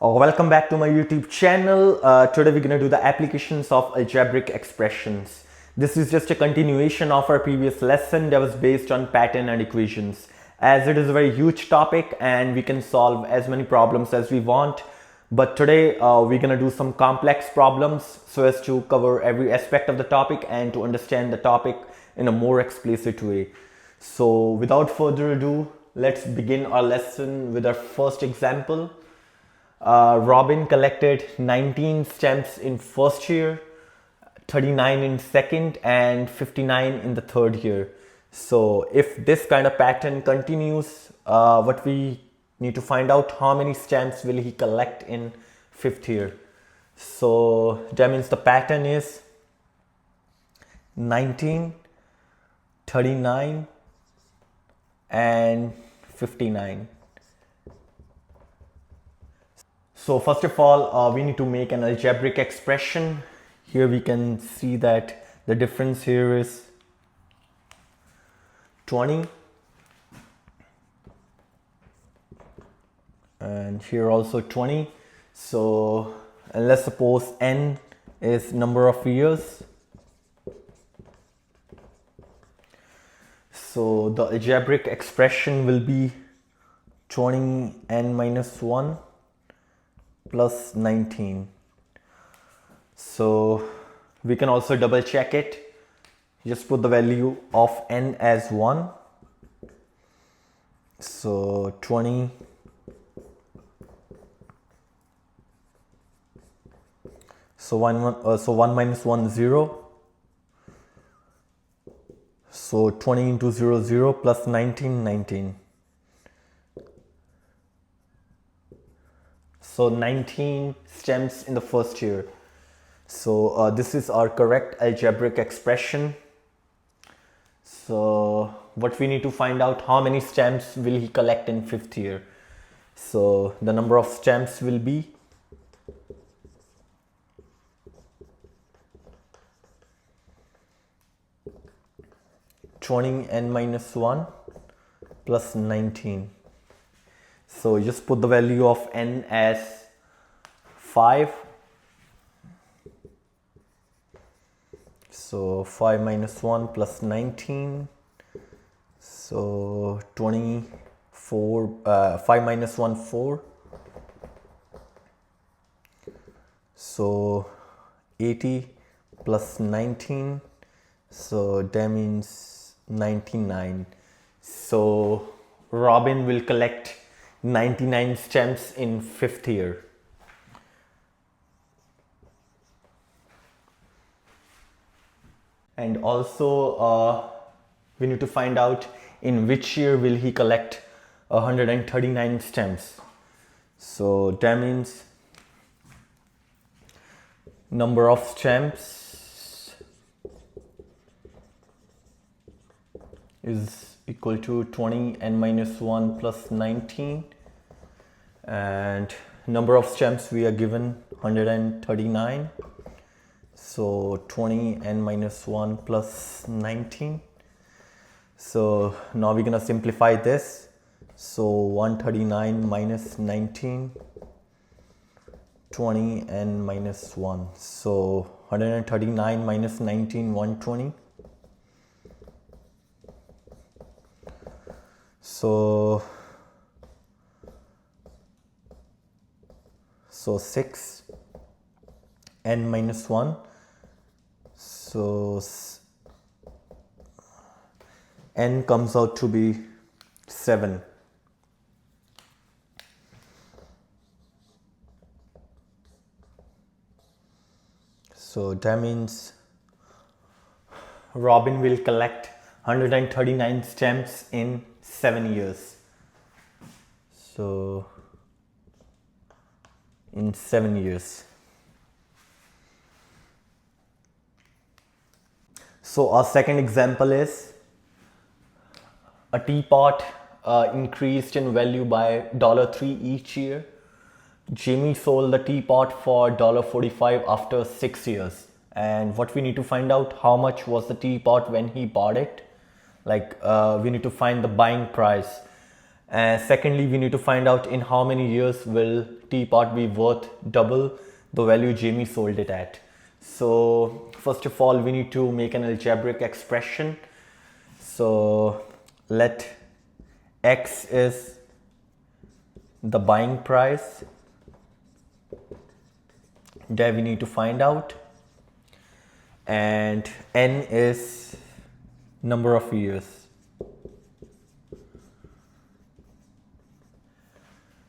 Welcome back to my YouTube channel. Today we're going to do the applications of algebraic expressions. This is just a continuation of our previous lesson that was based on pattern and equations. As it is a very huge topic and we can solve as many problems as we want. But today we're going to do some complex problems so as to cover every aspect of the topic and to understand the topic in a more explicit way. So without further ado, let's begin our lesson with our first example. Robin collected 19 stamps in first year, 39 in second and 59 in the third year. So if this kind of pattern continues, what we need to find out, how many stamps will he collect in fifth year. So that means the pattern is 19, 39 and 59. So first of all, we need to make an algebraic expression. Here we can see that the difference here is 20 and here also 20. So let's suppose n is number of years. So the algebraic expression will be 20n minus 1 plus 19. So we can also double check it. Just put the value of n as 1. So 20 so 1 minus 1 0. So 20 into 0 0 plus 19 19. So 19 stems in the first year. So this is our correct algebraic expression. So what we need to find out, how many stems will he collect in fifth year. So the number of stems will be 20n minus 1 plus 19. So just put the value of n as 5. So 5 minus 1 plus 19. So 24, 5 minus 1 4. So 80 plus 19. So that means 99. So Robin will collect 99 stamps in fifth year. And also we need to find out in which year will he collect 139 stamps. So that means number of stamps is equal to 20n minus 1 plus 19, and number of stamps we are given 139. So 20n minus 1 plus 19. So now we're gonna simplify this. So 139 minus 19, 20n minus 1. So 139 minus 19, 120. So 6 n minus 1. So n comes out to be 7. So that means Robin will collect 139 stamps in 7 years. So in 7 years. So our second example is a teapot increased in value by $3 each year. Jamie sold the teapot for $45 after 6 years. And what we need to find out, how much was the teapot when he bought it. Like we need to find the buying price. And secondly, we need to find out in how many years will teapot be worth double the value Jamie sold it at. So first of all, we need to make an algebraic expression. So let X is the buying price that we need to find out, and N is number of years.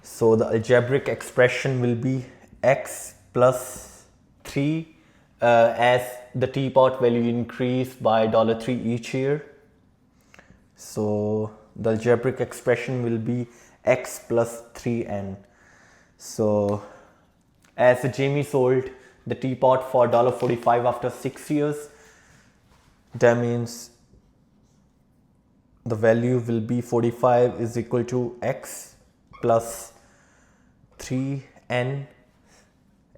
So the algebraic expression will be X plus 3 as the teapot value increased by $3 each year. So the algebraic expression will be X plus 3N. So as Jamie sold the teapot for $45 after 6 years, that means the value will be 45 is equal to X plus 3N,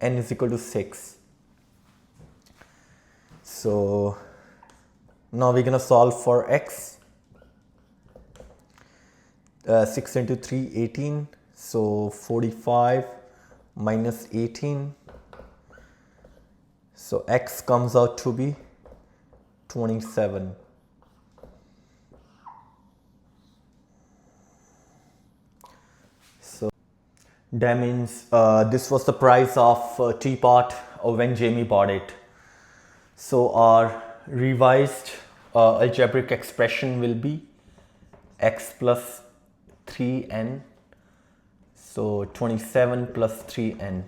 N is equal to 6. So now we're gonna solve for X. 6 into 3, 18. So 45 minus 18. So X comes out to be 27. So that means this was the price of teapot when Jamie bought it. So our revised algebraic expression will be X plus 3N. So 27 plus 3N.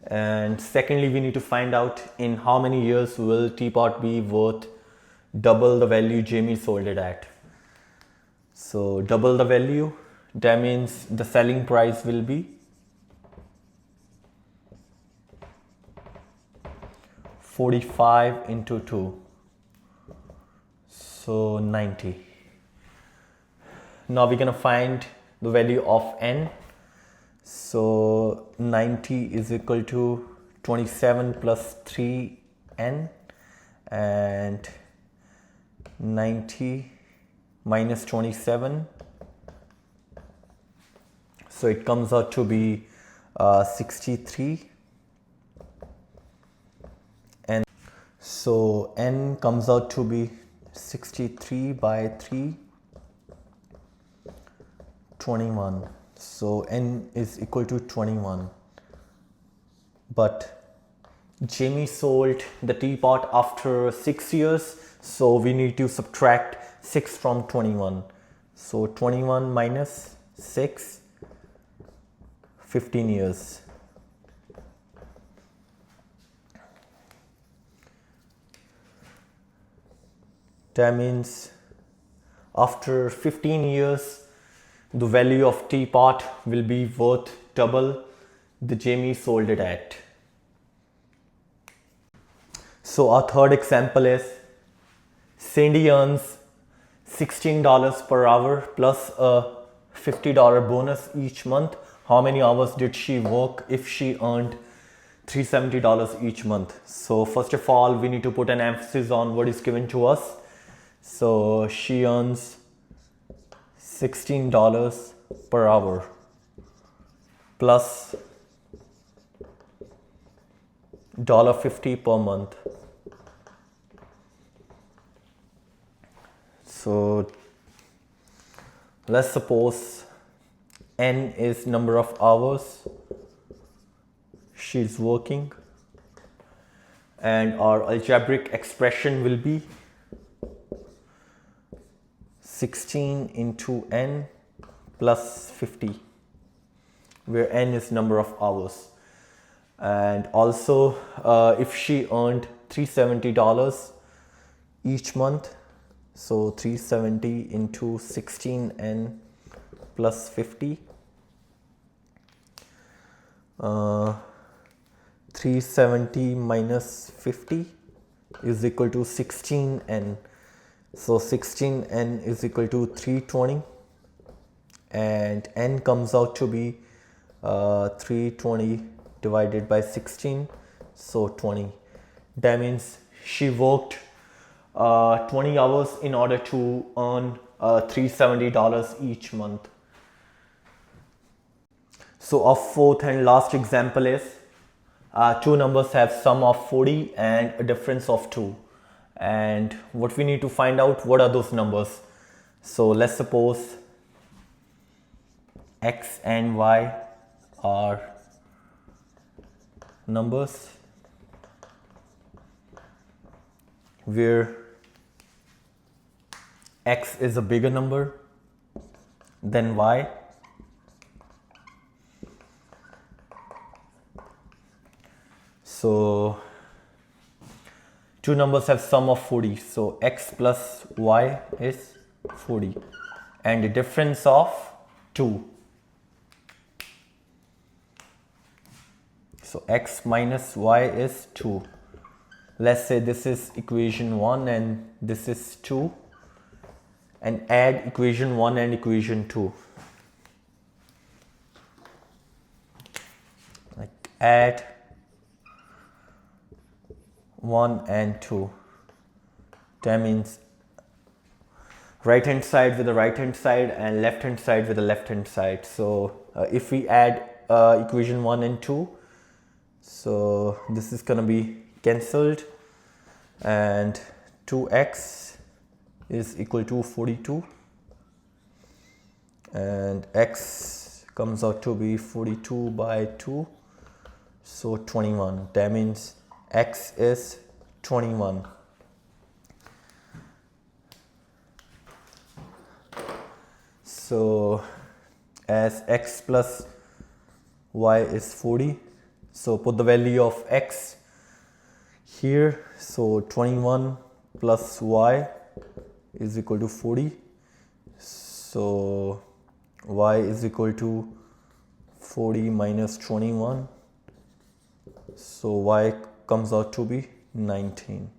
And secondly, we need to find out in how many years will teapot be worth double the value Jamie sold it at. So double the value, that means the selling price will be 45 into 2, so 90. Now we're gonna find the value of N. So 90 is equal to 27 plus 3N, and 90 minus 27. So it comes out to be 63. And so N comes out to be 63 by 3, 21. So N is equal to 21. But Jamie sold the teapot after 6 years, so we need to subtract 6 from 21. So 21 minus 6, 15 years. That means after 15 years, the value of teapot will be worth double the Jamie sold it at. So our third example is Cindy earns $16 per hour plus a $50 bonus each month. How many hours did she work if she earned $370 each month? So first of all, we need to put an emphasis on what is given to us. So she earns $16 per hour plus $50 per month. So let's suppose N is number of hours she's working, and our algebraic expression will be 16 into N plus 50, where N is number of hours. And also if she earned $370 each month, so 370 into 16N plus 50, 370 minus 50 is equal to 16N. So 16N is equal to 320, and N comes out to be 320 divided by 16, so 20. That means she worked 20 hours in order to earn $370 each month. So our fourth and last example is two numbers have sum of 40 and a difference of 2. And what we need to find out, what are those numbers? So let's suppose x and y are numbers where x is a bigger number than y. So two numbers have sum of 40, so x plus y is 40 and a difference of 2. So x minus y is 2. Let's say this is equation 1 and this is 2, and add equation 1 and equation 2. Like add 1 and 2. That means right hand side with the right hand side and left hand side with the left hand side. So if we add equation 1 and 2, so this is gonna be cancelled and 2x is equal to 42 and x comes out to be 42 by 2, so 21. That means x is 21. So as x plus y is 40, so put the value of x here. So 21 plus y is equal to 40. So y is equal to 40 minus 21. So y comes out to be 19.